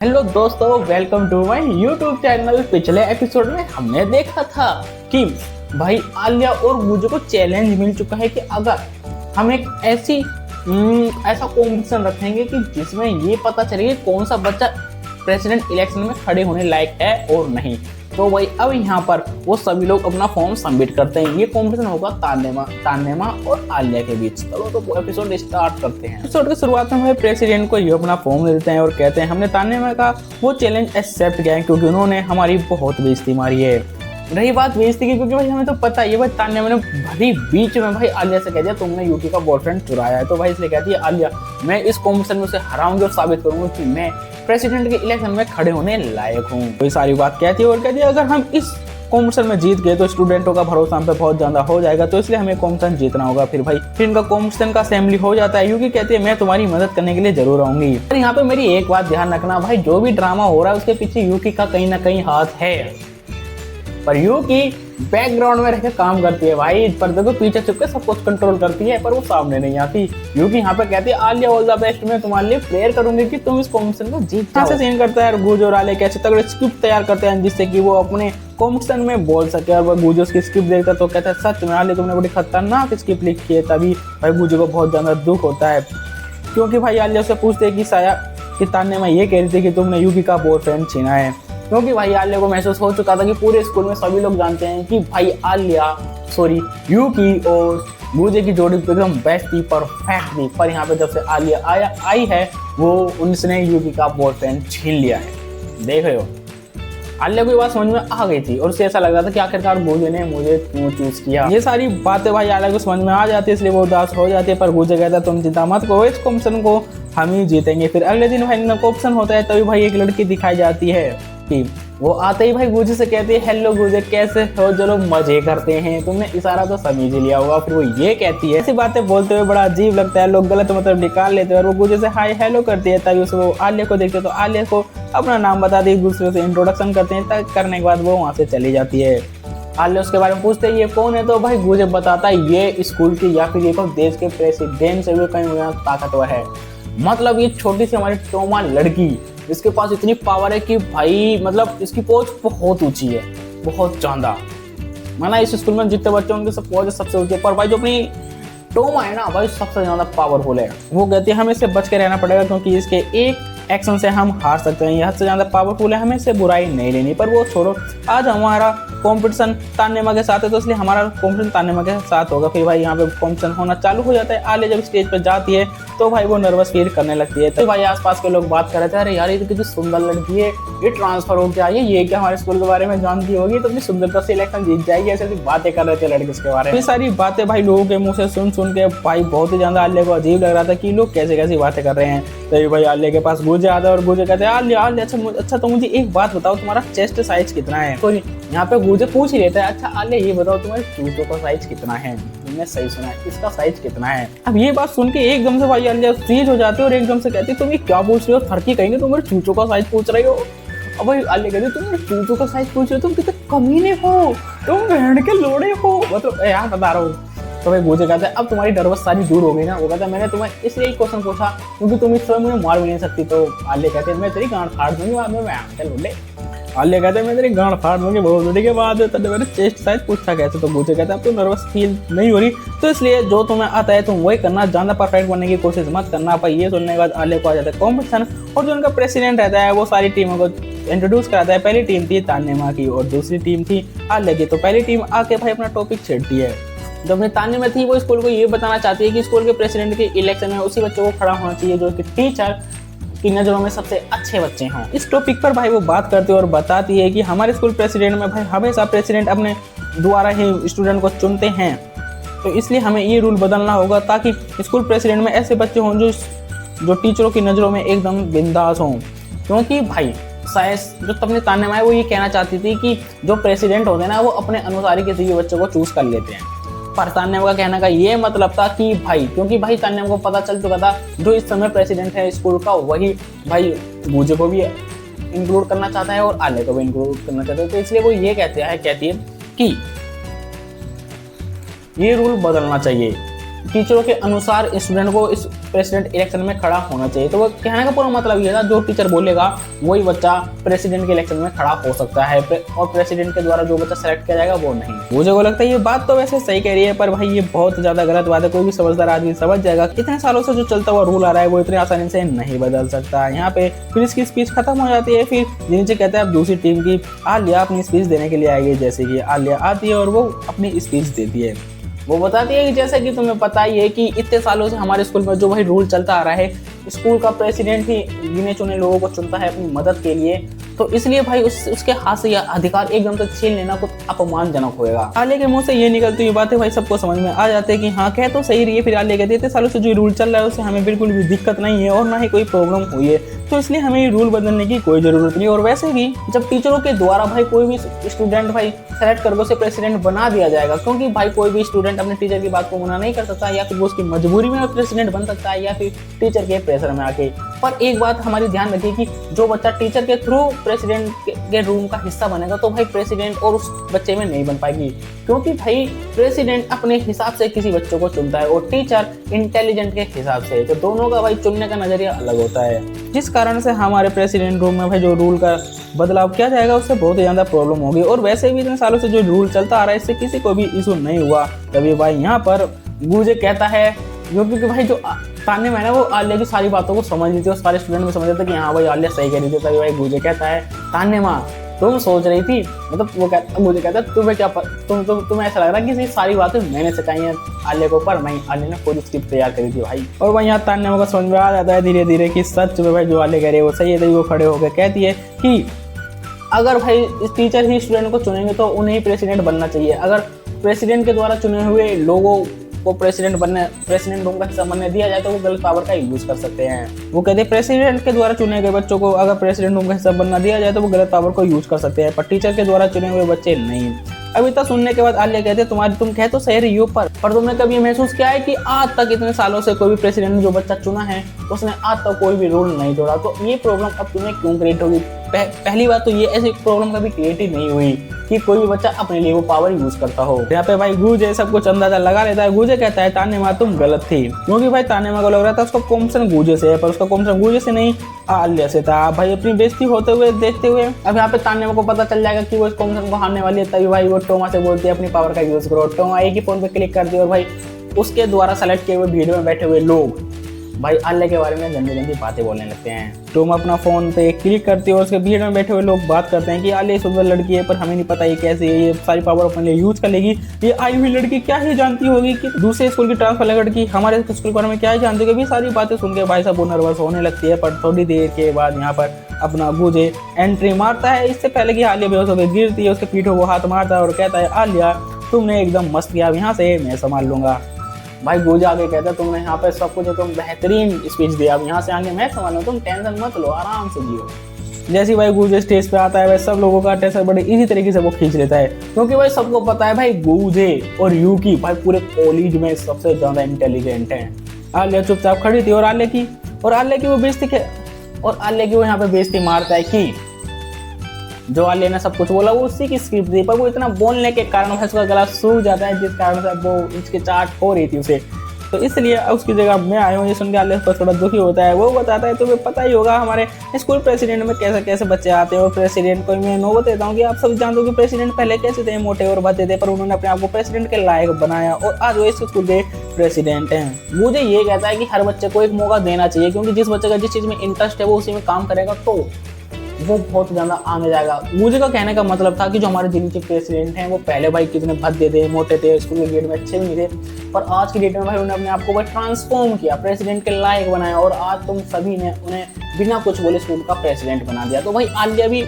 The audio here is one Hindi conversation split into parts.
हेलो दोस्तों, welcome to my YouTube channel. पिछले एपिसोड में हमने देखा था कि भाई आलिया और मुझे को चैलेंज मिल चुका है कि अगर हम एक ऐसा कॉम्पिटिशन रखेंगे कि जिसमें ये पता चले कि कौन सा बच्चा प्रेसिडेंट इलेक्शन में खड़े होने लायक है और नहीं। तो भाई अब यहाँ पर वो सभी लोग अपना फॉर्म सबमिट करते हैं। ये कॉम्पिटिशन होगा तान्यमा और आलिया के बीच। चलो तो एपिसोड स्टार्ट करते हैं। एपिसोड की शुरुआत में भाई प्रेसिडेंट को ये अपना फॉर्म दे देते हैं और कहते हैं हमने तान्यमा का वो चैलेंज एक्सेप्ट किया है क्योंकि उन्होंने हमारी बहुत बेइज्जती मारी है। रही बात बेइज्जती की, क्योंकि भाई हमें तो पता है भाई तान्यमा ने भरी बीच में भाई आलिया से कह दिया तुमने यूकी का बॉयफ्रेंड चुराया है। तो भाई इसलिए कहती है आलिया मैं इस कॉम्पिटिशन में उसे हराऊंगी और साबित करूंगी कि मैं प्रेसिडेंट के इलेक्शन में खड़े होने लायक हूँ। तो ये सारी बात कहती है और कहती है अगर हम इस कॉम्पिटिशन में जीत गए तो स्टूडेंटों का भरोसा हम पे बहुत ज्यादा हो जाएगा, तो इसलिए हमें कॉम्पिटिशन जीतना होगा। फिर इनका कॉम्पिटिशन का असेंबली हो जाता है। यूकी कहती है मैं तुम्हारी मदद करने के लिए जरूर आऊंगी। पर यहाँ पे मेरी एक बात ध्यान रखना भाई, जो भी ड्रामा हो रहा है उसके पीछे यूकी का कहीं ना कहीं हाथ है। पर यूकी बैकग्राउंड में रहकर काम करती है भाई, पर्दे को पीछे छुप के सब कुछ कंट्रोल करती है, पर वो सामने नहीं आती। यूकी यहाँ पे कहती है आलिया ऑल द बेस्ट, मैं तुम्हारे लिए प्रेयर करूंगी कि तुम इस कॉम्पिटिशन को जीत जाओ। सीन करता है और गुज और आलिया कैसे तगड़े स्क्रिप्ट तैयार करते हैं जिससे कि वो अपने कॉम्पिटिशन में बोल सके। और वह गुज उसकी स्क्रिप्ट देखता तो कहता है सच में आलिया तुमने बड़ी खतरनाक स्क्रिप्ट लिखी है। तभी भाई गुज को बहुत ज्यादा दुख होता है क्योंकि भाई आलिया से पूछते है कि शायद तान्यमा ये कह रही थी कि तुमने यूकी का बॉयफ्रेंड छीना है, क्योंकि भाई आलिया को महसूस हो चुका था कि पूरे स्कूल में सभी लोग जानते हैं कि भाई यूकी और गुजे की जोड़ी एकदम बेस्ट थी, परफेक्ट थी। पर यहाँ पे जब से आलिया आई है वो उसने यूकी का बॉयफ्रेंड छीन लिया है। देख रहे हो, आलिया को ये बात समझ में आ गई थी और उसे ऐसा लग रहा था कि आखिरकार गुजे ने मुझे क्यों चूज किया। ये सारी बातें भाई आलिया को समझ में आ जाती है, इसलिए वो उदास हो जाती है। पर गुजे कहता है तुम चिंता मत करो, इस कॉम्पिटिशन को हम ही जीतेंगे। फिर अगले दिन भाई कॉम्पिटिशन होता है, तभी भाई एक लड़की दिखाई जाती है कि वो आते ही भाई गुजे से कहती है हेलो गुजे कैसे हो, चलो मजे करते हैं। तुमने इशारा तो समझ लिया होगा। फिर वो ये कहती है, ऐसी बातें बोलते हुए बड़ा अजीब लगता है, लोग गलत मतलब निकाल लेते हैं। और वो गुजे से हाय हेलो करती है, तभी उसको आलिया को देखते तो आलिया को अपना नाम बता दी, दूसरे से इंट्रोडक्शन करते हैं। तब करने के बाद वो वहाँ से चली जाती है। आलिया उसके बारे में पूछते हैं ये कौन है, तो भाई गुजे बताता है ये स्कूल की या फिर ये देश के प्रेसिडेंट से भी कहीं ताकतवर है। मतलब ये छोटी सी हमारी टोमा लड़की, इसके पास इतनी पावर है कि भाई मतलब इसकी पहुंच बहुत ऊंची है, बहुत ज्यादा। माना इस स्कूल में जितने बच्चे उनकी सब पहुंच सबसे ऊंची है, पर भाई जो अपनी टोमा है ना भाई सबसे ज्यादा पावरफुल है। वो कहती है हमें इससे बच के रहना पड़ेगा क्योंकि इसके एक एक्शन से हम हार सकते हैं, यह से ज्यादा पावरफुल है, हमें इससे बुराई नहीं लेनी। पर वो छोड़ो, आज हमारा कॉम्पिटिशन तान्यमा के साथ है तो इसलिए हमारा कॉम्पिटिशन तान्यमा के साथ होगा। फिर भाई यहाँ पे कॉम्पिटिशन होना चालू हो जाता है। आलिया जब स्टेज पर जाती है तो भाई वो नर्वस फील करने लगती है। तो भाई आसपास के लोग बात कर रहे थे अरे यार ये तो कितनी सुंदर लड़की है, ये ट्रांसफर हो के आई है, ये क्या हमारे स्कूल के बारे में जानती होगी, तो अपनी सुंदरता से इलेक्शन जीत जाएगी। ऐसी बातें कर रहे थे लड़के के बारे में। ये सारी बातें भाई लोगों के मुंह से सुन के भाई बहुत ही ज्यादा आलिया को अजीब लग रहा था कि लोग कैसे कैसी बातें कर रहे हैं। तो भाई आलिया के पास गुजे आता है और गुजे कहते हैं आलिया अच्छा तो मुझे एक बात बताओ, तुम्हारा चेस्ट साइज कितना है। तो यहाँ पे गुजे पूछ ही लेता है अच्छा आलिया ये बताओ तुम्हारे जूतों का साइज कितना है। तुमने सही सुना है, इसका साइज कितना है। अब ये बात सुन के एकदम से भाई आलिया फ्रीज हो जाती है और एकदम से कहती है तुम ये क्या पूछ रहे हो, थरकी कहेंगे तुम मेरे जूतों का साइज पूछ रहे हो। अब भाई आलिया कहती है तुम मेरे जूतों का साइज पूछ रहे हो, तुम कितने कमीने हो, तुम भेड़ के लोड़े हो, मतलब यार बता रहा हूँ। तो भाई गुजे कहता है अब तुम्हारी डरवस सारी दूर हो गई ना। वो कहता है मैंने तुम्हें इसलिए एक क्वेश्चन पूछा क्योंकि तुम इस समय मुझे मार भी नहीं सकती। तो आलिया कहते हैं मैं तेरी गांड फाड़ दूंगी बाद में। आलिया कहते हैं मैं तेरी गांड फाड़ दूंगी बहुत देरी के बाद। तब मेरे चेस्ट साइज पूछा कैसे, तो गुजे कहता है अब तो नर्वस फील नहीं हो रही, तो इसलिए जो तुम्हें आता है तुम वही करना, ज्यादा परफेक्ट बनने की कोशिश मत करना। पर ये सुनने के बाद आलिया को आ जाता है कॉम्पिटिशन और जो उनका प्रेसिडेंट रहता है वो सारी टीमों को इंट्रोड्यूस कराता है। पहली टीम थी तान्यमा की और दूसरी टीम थी आलिया की। तो पहली टीम आके भाई अपना टॉपिक छेड़ती है। जो अपनी तान्यमा थी वो स्कूल को ये बताना चाहती है कि स्कूल के प्रेसिडेंट के इलेक्शन में उसी बच्चे को खड़ा होना चाहिए जो कि टीचर की नज़रों में सबसे अच्छे बच्चे हों। इस टॉपिक पर भाई वो बात करती है और बताती है कि हमारे स्कूल प्रेसिडेंट में भाई हमेशा प्रेसिडेंट अपने द्वारा ही स्टूडेंट को चुनते हैं, तो इसलिए हमें ये रूल बदलना होगा ताकि स्कूल प्रेसिडेंट में ऐसे बच्चे हों जो टीचरों की नज़रों में एकदम बिंदास हों। क्योंकि भाई शायद जो अपने तान्यमा है वो ये कहना चाहती थी कि जो प्रेसिडेंट होते हैं ना वो अपने अनुसार ही किसी भी बच्चे को चूज कर लेते हैं। पर तान्यमा का कहने का ये मतलब था कि भाई क्योंकि भाई तान्यमा को पता चल चुका था जो इस समय प्रेसिडेंट है स्कूल का वही भाई गुजे को भी इंक्लूड करना चाहता है और आलिया को भी इंक्लूड करना चाहता है। तो इसलिए वो ये कहती है कि ये रूल बदलना चाहिए, टीचरों के अनुसार स्टूडेंट को इस प्रेसिडेंट इलेक्शन में खड़ा होना चाहिए। तो वो कहने का पूरा मतलब ये था, जो टीचर बोलेगा वही बच्चा प्रेसिडेंट के इलेक्शन में खड़ा हो सकता है, और प्रेसिडेंट के द्वारा जो बच्चा सेलेक्ट किया जाएगा वो नहीं। मुझे को लगता है ये बात तो वैसे सही कह रही है, पर भाई ये बहुत ज्यादा गलत बात है। कोई भी समझदार आदमी समझ जाएगा इतने सालों से जो चलता हुआ रूल आ रहा है वो इतनी आसानी से नहीं बदल सकता। यहाँ पे फिर इसकी स्पीच खत्म हो जाती है, फिर नीचे कहते हैं अब दूसरी टीम की आलिया अपनी स्पीच देने के लिए आएगी। जैसे कि आलिया आती है और वो अपनी स्पीच देती है। वो बताती है कि जैसे कि तुम्हें पता ही है कि इतने सालों से हमारे स्कूल में जो भाई रूल चलता आ रहा है, स्कूल का प्रेसिडेंट ही गिने चुने लोगों को चुनता है अपनी मदद के लिए, तो इसलिए भाई उसके हाथ से यह अधिकार एकदम से छीन लेना कुछ अपमानजनक होएगा। आलिया के मुंह से ये निकलती हुई बातें भाई सबको समझ में आ जाते हैं कि हाँ कह तो सही रही है। फिर आलिया कहती है इतने सालों से जो रूल चल रहा है उससे हमें बिल्कुल भी दिक्कत नहीं है और ना ही कोई प्रॉब्लम हुई है, तो इसलिए हमें ये रूल बदलने की कोई जरूरत नहीं। और वैसे भी जब टीचरों के द्वारा भाई कोई भी स्टूडेंट भाई सेलेक्ट करके उसे प्रेसिडेंट बना दिया जाएगा, क्योंकि भाई कोई भी स्टूडेंट अपने टीचर की बात को मना नहीं कर सकता, या फिर वो उसकी मजबूरी में प्रेसिडेंट बन सकता है या फिर टीचर के प्रेशर में आके। पर एक बात हमारी ध्यान रखिए कि जो बच्चा टीचर के थ्रू प्रेसिडेंट के रूम का हिस्सा बनेगा तो भाई प्रेसिडेंट और उस बच्चे में नहीं बन पाएगी, क्योंकि भाई प्रेसिडेंट अपने हिसाब से किसी बच्चों को चुनता है और टीचर इंटेलिजेंट के हिसाब से, तो दोनों का भाई चुनने का नजरिया अलग होता है। जिस कारण से हमारे प्रेसिडेंट रूम में भाई जो रूल का बदलाव किया जाएगा उससे बहुत ही ज्यादा प्रॉब्लम होगी। और वैसे भी इतने सालों से जो रूल चलता आ रहा है इससे किसी को भी इशू नहीं हुआ। तभी भाई यहाँ पर गुजे कहता है, क्योंकि भाई जो तान्या है ना वो आलिया की सारी बातों को समझ ली थी और सारे स्टूडेंट भी समझ रहे थे कि हाँ भाई आलिया सही कह रही थी। तभी भाई गुजे कहता है तान्या माँ तुम सोच रही थी, मतलब वो मुझे कहता है तुम्हें क्या तुम्हें ऐसा लग रहा है कि सारी बातें मैंने सिखाई हैं आलिया को, पर नहीं, आलिया ने खुद स्क्रिप्ट तैयार करी थी भाई। और भाई यहाँ तान्या को समझ में आ जाता है धीरे धीरे कि सच में भाई जो आलिया कह रही है वो सही है। तभी वो खड़े होकर कहती है कि अगर भाई टीचर ही स्टूडेंट को चुनेंगे तो उन्हें ही प्रेसिडेंट बनना चाहिए। अगर प्रेसिडेंट के द्वारा चुने हुए लोगों को प्रेसिडेंट रूम का हिस्सा बनने दिया जाए तो वो गलत पावर का यूज कर सकते हैं। वो कहते हैं प्रेसिडेंट के द्वारा चुने गए बच्चों को अगर प्रेसिडेंट रूम का हिस्सा बनना दिया जाए तो वो गलत पावर को यूज कर सकते हैं, पर टीचर के द्वारा चुने हुए बच्चे नहीं। अब इतना सुनने के बाद आलिया कहते हैं तुम कह तो सही रही हो, पर तुमने कभी महसूस किया है कि आज तक इतने सालों से कोई भी प्रेसिडेंट जो बच्चा चुना है उसने आज तक कोई भी रूल नहीं तोड़ा, तो ये प्रॉब्लम अब तुम्हें क्यों क्रिएट होगी? पहली बात तो ये ऐसी प्रॉब्लम कभी क्रिएट ही नहीं हुई कि कोई भी बच्चा अपने लिए वो पावर यूज करता हो। यहाँ पे भाई गुजे सब कुछ अंदाजा लगा लेता है। गुजे कहता है तान्या माँ तुम गलत थी, क्योंकि भाई तान्या माँ को लग रहा था उसका कॉम्पिटिशन गुजे से है, पर उसका कॉम्पिटिशन गुजे से नहीं आलिया से था। भाई अपनी बेइज्जती होते हुए देखते हुए अब यहाँ पे तान्या माँ को पता चल जाएगा कि वो इस कॉम्पिटिशन को हारने वाली है। तभी भाई वो टोमा से बोलती है अपनी पावर का यूज करो। टोमा एक ही फोन पे क्लिक कर दिया और भाई उसके द्वारा सेलेक्ट किए हुए भीड़ में बैठे हुए लोग भाई आलिया के बारे में गंदी गंदी बातें बोलने लगते हैं। टोमा अपना फोन पे क्लिक करती है और उसके भीड़ में बैठे हुए लोग बात करते हैं कि आलिया सुंदर लड़की है, पर हमें नहीं पता ये कैसे है, ये सारी पावर अपने लिए यूज कर लेगी। ये आई हुई लड़की क्या ही जानती होगी कि दूसरे स्कूल की ट्रांसफर लड़की हमारे स्कूल के बारे में क्या ही जानती होगी। सारी बातें सुन के भाई साहब वो नर्वस होने लगती है। पर थोड़ी देर के बाद यहाँ पर अपना गुजे एंट्री मारता है, इससे पहले कि आलिया बेहोश होकर गिरती है उसके पीठों को हाथ मारता है और कहता है आलिया तुमने एकदम मस्त किया, यहाँ से मैं संभाल लूंगा। भाई गुजे आगे कहता है तुमने यहाँ पे सब कुछ तुम बेहतरीन स्पीच दिया, अब यहाँ से आगे मैं संभालूं, तुम टेंशन मत लो, आराम से जियो। जैसे भाई गुजे स्टेज पे आता है भाई सब लोगों का अटेंशन बड़े इजी तरीके से वो खींच लेता है, क्योंकि भाई सबको पता है भाई गुजे और यूकी भाई पूरे कॉलेज में सबसे ज्यादा इंटेलिजेंट है। आलिया चुपचाप खड़ी थी और आलिया की वो बेइज्जती वो यहाँ पे बेइज्जती मारता है कि जो आलिया ने सब कुछ बोला वो उसी की स्क्रिप्ट थी, पर वो इतना बोलने के कारण उसका गला सूख जाता है, जिस कारण से वो हिचकिचाहट हो रही थी उसे। तो इसलिए उसकी जगह मैं आया हूँ। ये सुन के आलिया पर थोड़ा दुखी होता है। वो बताता है तुम्हें पता ही होगा हमारे स्कूल प्रेसिडेंट में कैसे कैसे बच्चे आते हैं, और प्रेसिडेंट को मैं नौबत देता हूँ कि आप सब जानते हो कि प्रेसिडेंट पहले कैसे थे, मोटे और भद्दे थे, पर उन्होंने अपने आप को प्रेसिडेंट के लायक बनाया और आज वो इस स्कूल के प्रेसिडेंट हैं। मुझे ये कहता है कि हर बच्चे को एक मौका देना चाहिए, क्योंकि जिस बच्चे का जिस चीज़ में इंटरेस्ट है वो उसी में काम करेगा तो वो बहुत ज़्यादा आगे जाएगा। मुझे का कहने का मतलब था कि जो हमारे दिल्ली के प्रेसिडेंट हैं वो पहले भाई कितने भद्दे थे, मोटे थे, स्कूल के गेट में अच्छे भी नहीं थे, पर आज की डेट में भाई उन्होंने अपने आप को भाई ट्रांसफॉर्म किया, प्रेसिडेंट के लायक बनाया और आज तुम सभी ने उन्हें बिना कुछ बोले स्कूल का प्रेसिडेंट बना दिया। तो भाई आलिया भी,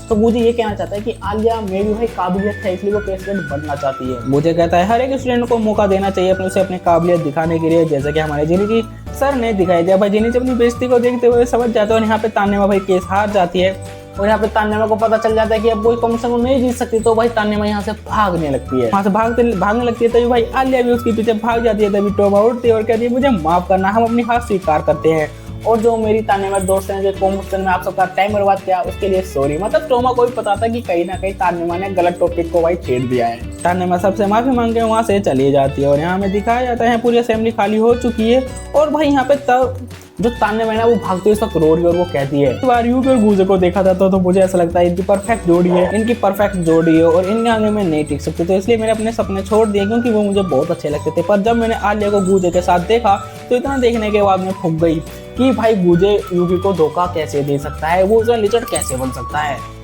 तो मुझे ये कहना चाहता है कि आलिया में भी भाई काबिलियत है, इसलिए वो प्रेसिडेंट बनना चाहती है। मुझे कहता है हर एक स्टूडेंट को मौका देना चाहिए अपनी काबिलियत दिखाने के लिए, जैसे कि हमारे जिनी सर ने दिखाई दिया। भाई जिनी अपनी बेइज्जती को देखते हुए समझ जाते हैं और यहाँ पे तान्या भाई केस हार जाती है और यहाँ पे तान्या को पता चल जाता है कि अब कोई कॉम्पिटिशन को नहीं जीत सकती, तो भाई तान्या यहाँ से भागने लगती है। वहाँ से भागने लगती है, तभी भाई आलिया भी उसके पीछे भाग जाती है। तभी टोमा उठती है और कहती है मुझे माफ करना, हम अपनी हार स्वीकार करते हैं, और जो मेरी तान्या दोस्त हैं जो कॉम्पिटिशन में आप सबका टाइम बर्बाद किया उसके लिए सॉरी। मतलब टोमा को भी पता था कि कहीं ना कहीं तान्या ने गलत टॉपिक को भाई छेड़ दिया है। तान्या सबसे माफी मांग के वहाँ से चली जाती है और यहाँ हमें दिखाया जाता है पूरी असेंबली खाली हो चुकी है और भाई यहाँ पे तब जो तान्या है ना वो भागती है उसका रो रही है और वो कहती है, इस बार यूकी और गूजे को देखा था तो मुझे ऐसा लगता है इनकी परफेक्ट जोड़ी है, इनकी परफेक्ट जोड़ी है और इनके आगे मैं नहीं टिक सकती, तो इसलिए मैंने अपने सपने छोड़ दिए क्योंकि वो मुझे बहुत अच्छे लगते थे। पर जब मैंने आलिया को गूजे के साथ देखा तो इतना देखने के बाद मैं फूंक गई कि भाई गूजे यूकी को धोखा कैसे दे सकता है, वो उसका लिचड़ कैसे बन सकता है।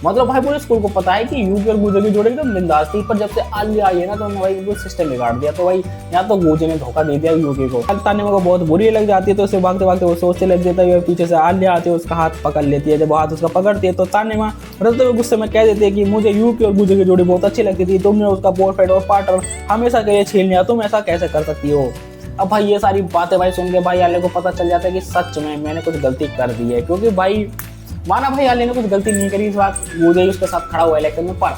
मतलब भाई पूरे स्कूल को पता है कि यूकी और गूजे की जोड़ी एकदम बिंदास थी, पर जब से आलिया आई है ना तो उन्होंने भाई वो सिस्टम बिगाड़ दिया। तो भाई यहाँ तो गूजे ने धोखा दे दिया यूकी को। तान्या को बहुत बुरी लग जाती है तो उसे भागते भागते वो सोचने लग जाता है, पीछे से आलिया आती है उसका हाथ पकड़ लेती है। जब वो हाथ उसका पकड़ती है तो तान्या रस्ते में गुस्से में कह देती है कि मुझे यूकी और गूजे की जोड़ी बहुत अच्छी लगती थी, तुमने उसका बॉयफ्रेंड और पार्टनर हमेशा के लिए छीन लिया, तुम ऐसा कैसे कर सकती हो। अब भाई ये सारी बातें भाई सुन के भाई आलिया को पता चल जाता है कि सच में मैंने कुछ गलती कर दी है, क्योंकि भाई माना भाई आलिया ने कुछ गलती नहीं करी, इस बार गूजे उसके साथ खड़ा हुआ है इलेक्शन में। पर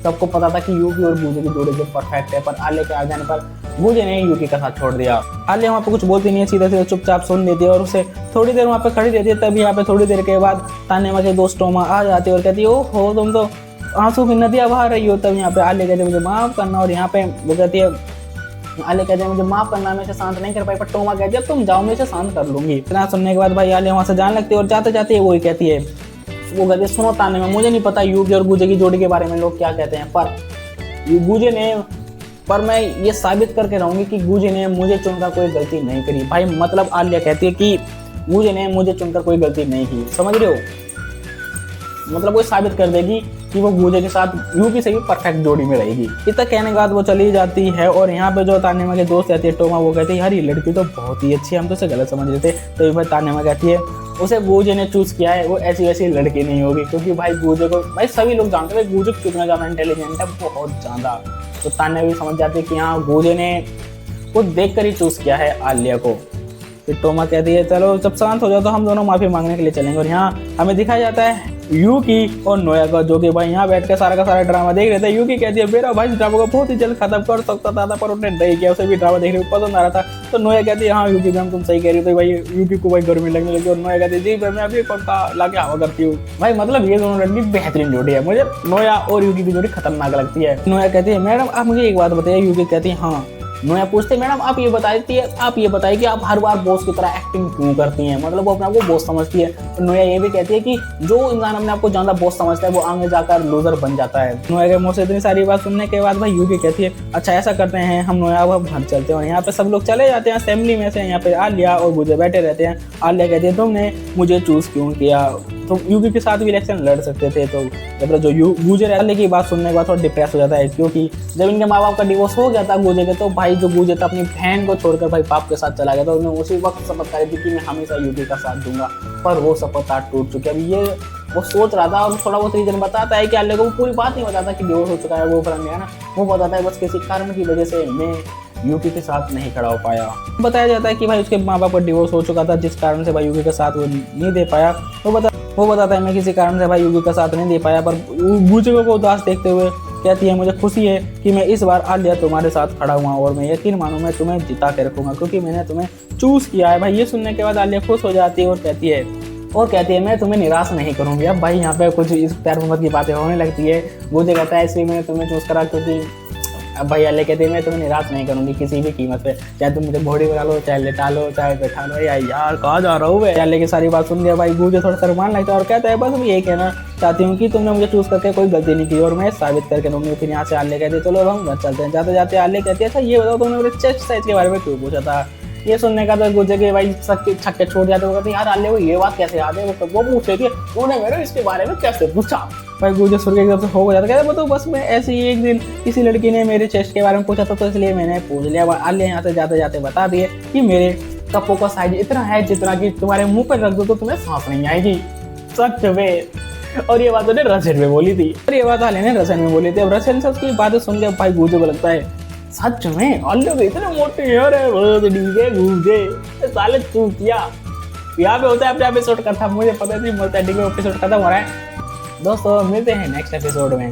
सबको पता था कि यूकी और गूजे की जोड़ी जो परफेक्ट है, पर आलिया के आ जाने पर गूजे ने यूकी का साथ छोड़ दिया। आलिया वहाँ पे कुछ बोलती नहीं है, सीधा सीधा चुपचाप सुन लेती है और उसे थोड़ी देर वहाँ पे खड़ी रहती है। तभी यहाँ पे थोड़ी देर के बाद तान्या के दोस्त टोमा आ जाती है और कहती है ओहो तुम तो आंसू की नदियाँ बहा रही हो। तब यहाँ पे आलिया कहती है मुझे माफ करना, और यहाँ पे वो कहती है आलिया कहते हैं मुझे माफ करना, मैं इसे शांत नहीं कर पाई। पर टोमा कहती है तुम जाओ मैं इसे शांत कर लूंगी। इतना सुनने के बाद भाई आलिया वहाँ से जाने लगती है और जाते जाते वो ही कहती है, वो कहती है सुनो तान्या मुझे नहीं पता यूकी और गूजे की जोड़ी के बारे में लोग क्या कहते हैं, पर मैं ये साबित करके रहूंगी कि गूजे ने मुझे चुनकर कोई गलती नहीं करी। भाई मतलब आलिया कहती है कि गूजे ने मुझे चुनकर कोई गलती नहीं की, समझ रहे हो, मतलब वो साबित कर देगी कि वो गूजे के साथ यूकी से भी परफेक्ट जोड़ी में रहेगी। इतना कहने के बाद वो चली जाती है और यहाँ पे जो तान्या के दोस्त रहती है टोमा, वो कहती है यार ये लड़की तो बहुत ही अच्छी है, हम तो उसे गलत समझ रहे थे। तो भाई तान्या कहती है उसे गूजे ने चूज किया है, वो ऐसी वैसी लड़की नहीं होगी, क्योंकि भाई गूजे को भाई सभी लोग जानते हैं गूजे कितना ज्यादा इंटेलिजेंट है, बहुत ज्यादा। तो तान्या भी समझ जाती है कि हाँ गूजे ने वो देख कर ही चूज किया है आलिया को। फिर टोमा कहती है चलो जब शांत हो जाओ तो हम दोनों माफी मांगने के लिए चलेंगे। और यहाँ हमें दिखाया जाता है यूकी और नोया का, जो कि भाई यहाँ बैठ के सारा का सारा ड्रामा देख रहे थे। यूकी कहती है मेरा भाई ड्रामा को बहुत ही जल्द खत्म कर सकता था, पर उन्होंने नहीं किया, उसे भी ड्रामा देखने में पसंद आ रहा था। तो नोया कहती है हाँ यूकी मैम तुम सही कह रही हो। तो भाई यूकी को भाई गर्मी लगने लगी और नोया कहती है जी मैं अभी पंखा लाके हवा करती हूँ। भाई मतलब ये दोनों लड़की बेहतरीन जोड़ी है, मुझे नोया और यूकी की जोड़ी खतरनाक लगती है। नोया कहती है मैडम आप मुझे एक बात बताइए। यूकी कहती है हाँ। नोया पूछते मैडम आप ये बताइए कि आप हर बार बॉस की तरह एक्टिंग क्यों करती हैं, मतलब वो अपने आप को बॉस समझती है। तो नोया ये भी कहती है कि जो इंसान अपने आप को ज्यादा बॉस समझता है वो आगे जाकर लूजर बन जाता है। नोया के मुंह से इतनी सारी बात सुनने के बाद भाई यूकी कहती है अच्छा ऐसा करते हैं हम नोया अब घर चलते हैं। और यहाँ पे सब लोग चले जाते हैं असेंबली में से। यहाँ पे आलिया और गूजे बैठे रहते हैं। आलिया कहती है तुमने मुझे चूज क्यों किया, तो यूकी के साथ भी इलेक्शन लड़ सकते थे। तो मतलब जो गूजे रहने की बात सुनने के बाद थोड़ा डिप्रेस हो जाता है, क्योंकि जब इनके माँ बाप का डिवोर्स हो गया था गूजे के, तो भाई जो गूजे था अपनी बहन को छोड़कर भाई बाप के साथ चला गया था। उन्होंने उसी वक्त शपथ करी थी कि मैं हमेशा यूकी का साथ दूंगा, पर वो शपथ आज टूट चुकी है। अभी ये वो सोच रहा था और थोड़ा बहुत रीजन बताता है कि आलिया को पूरी बात नहीं बताता कि डिवोर्स हो चुका है वो फ्रेंड है ना, वो बताता है बस किसी कारण की वजह से मैं यूकी के साथ नहीं खड़ा हो पाया। बताया जाता है कि भाई उसके माँ बाप का डिवोर्स हो चुका था जिस कारण से भाई यूकी के साथ वो नहीं दे पाया। वो बताता है मैं किसी कारण से भाई यूकी का साथ नहीं दे पाया। पर गूजे को उदास देखते हुए कहती है मुझे खुशी है कि मैं इस बार आलिया तुम्हारे साथ खड़ा हुआ और मैं यकीन मानो मैं तुम्हें जिता के रखूंगा क्योंकि मैंने तुम्हें चूज किया है। भाई ये सुनने के बाद आलिया खुश हो जाती है और कहती है मैं तुम्हें निराश नहीं करूंगी। अब भाई यहाँ पे कुछ इस प्यार मोहब्बत की बातें होने लगती है। गूजे कहता है इसलिए मैंने तुम्हें चूज करा क्योंकि अब भाई आलिया कहते हैं मैं तुम्हें निराश नहीं करूंगी किसी भी कीमत पे, चाहे तुम मुझे घोड़ी बना लो, चाहे लेटा लो, चाहे बैठा लो। यार कहाँ जा रहा हूँ मैं। आलिया की सारी बात सुन के भाई गूजे थोड़ा शर्मान लगता है और कहता है बस मैं यही कहना चाहती हूँ कि तुमने मुझे चूज करके कोई गलती नहीं की और मैं साबित करके रहूंगी। फिर यहाँ से आलिया कहती है चलो अब हम घर चलते हैं। जाते जाते आलिया कहती है अच्छा ये बताओ तुमने मेरे चेस्ट साइज के बारे में क्यों पूछा था। ये सुनने का तो गूजे के भाई सबके छक्के छोड़ जाते हो यार आलिया को ये बात कैसे याद है, वो पूछ रही थी तूने मेरे इसके बारे में कैसे पूछा। भाई गूजे सुन के एकदम से हो जाता है कहते बस मैं ऐसे ही एक दिन किसी लड़की ने मेरे चेस्ट के बारे में पूछा था तो इसलिए मैंने पूछ लिया। आलिया यहाँ से जाते जाते बता दिए कि मेरे कपों का साइज इतना है जितना कि तुम्हारे मुंह पर रख दो तो तुम्हें सांस नहीं आएगी। सच में। और ये बात उन्हें रसेल में बोली थी और ये बात आलिया ने रसेल में बोली थी। अब रसेल से उसकी बातें सुन के भाई गूजे को लगता है सच में आलिया के इतने मोटे यार है बहुत डीजे गूजे साले चूतिया। यहाँ पे होता है अपने एपिसोड का था मुझे पता नहीं बोलता है एपिसोड खत्म हो रहा है। दोस्तों मिलते हैं नेक्स्ट एपिसोड में।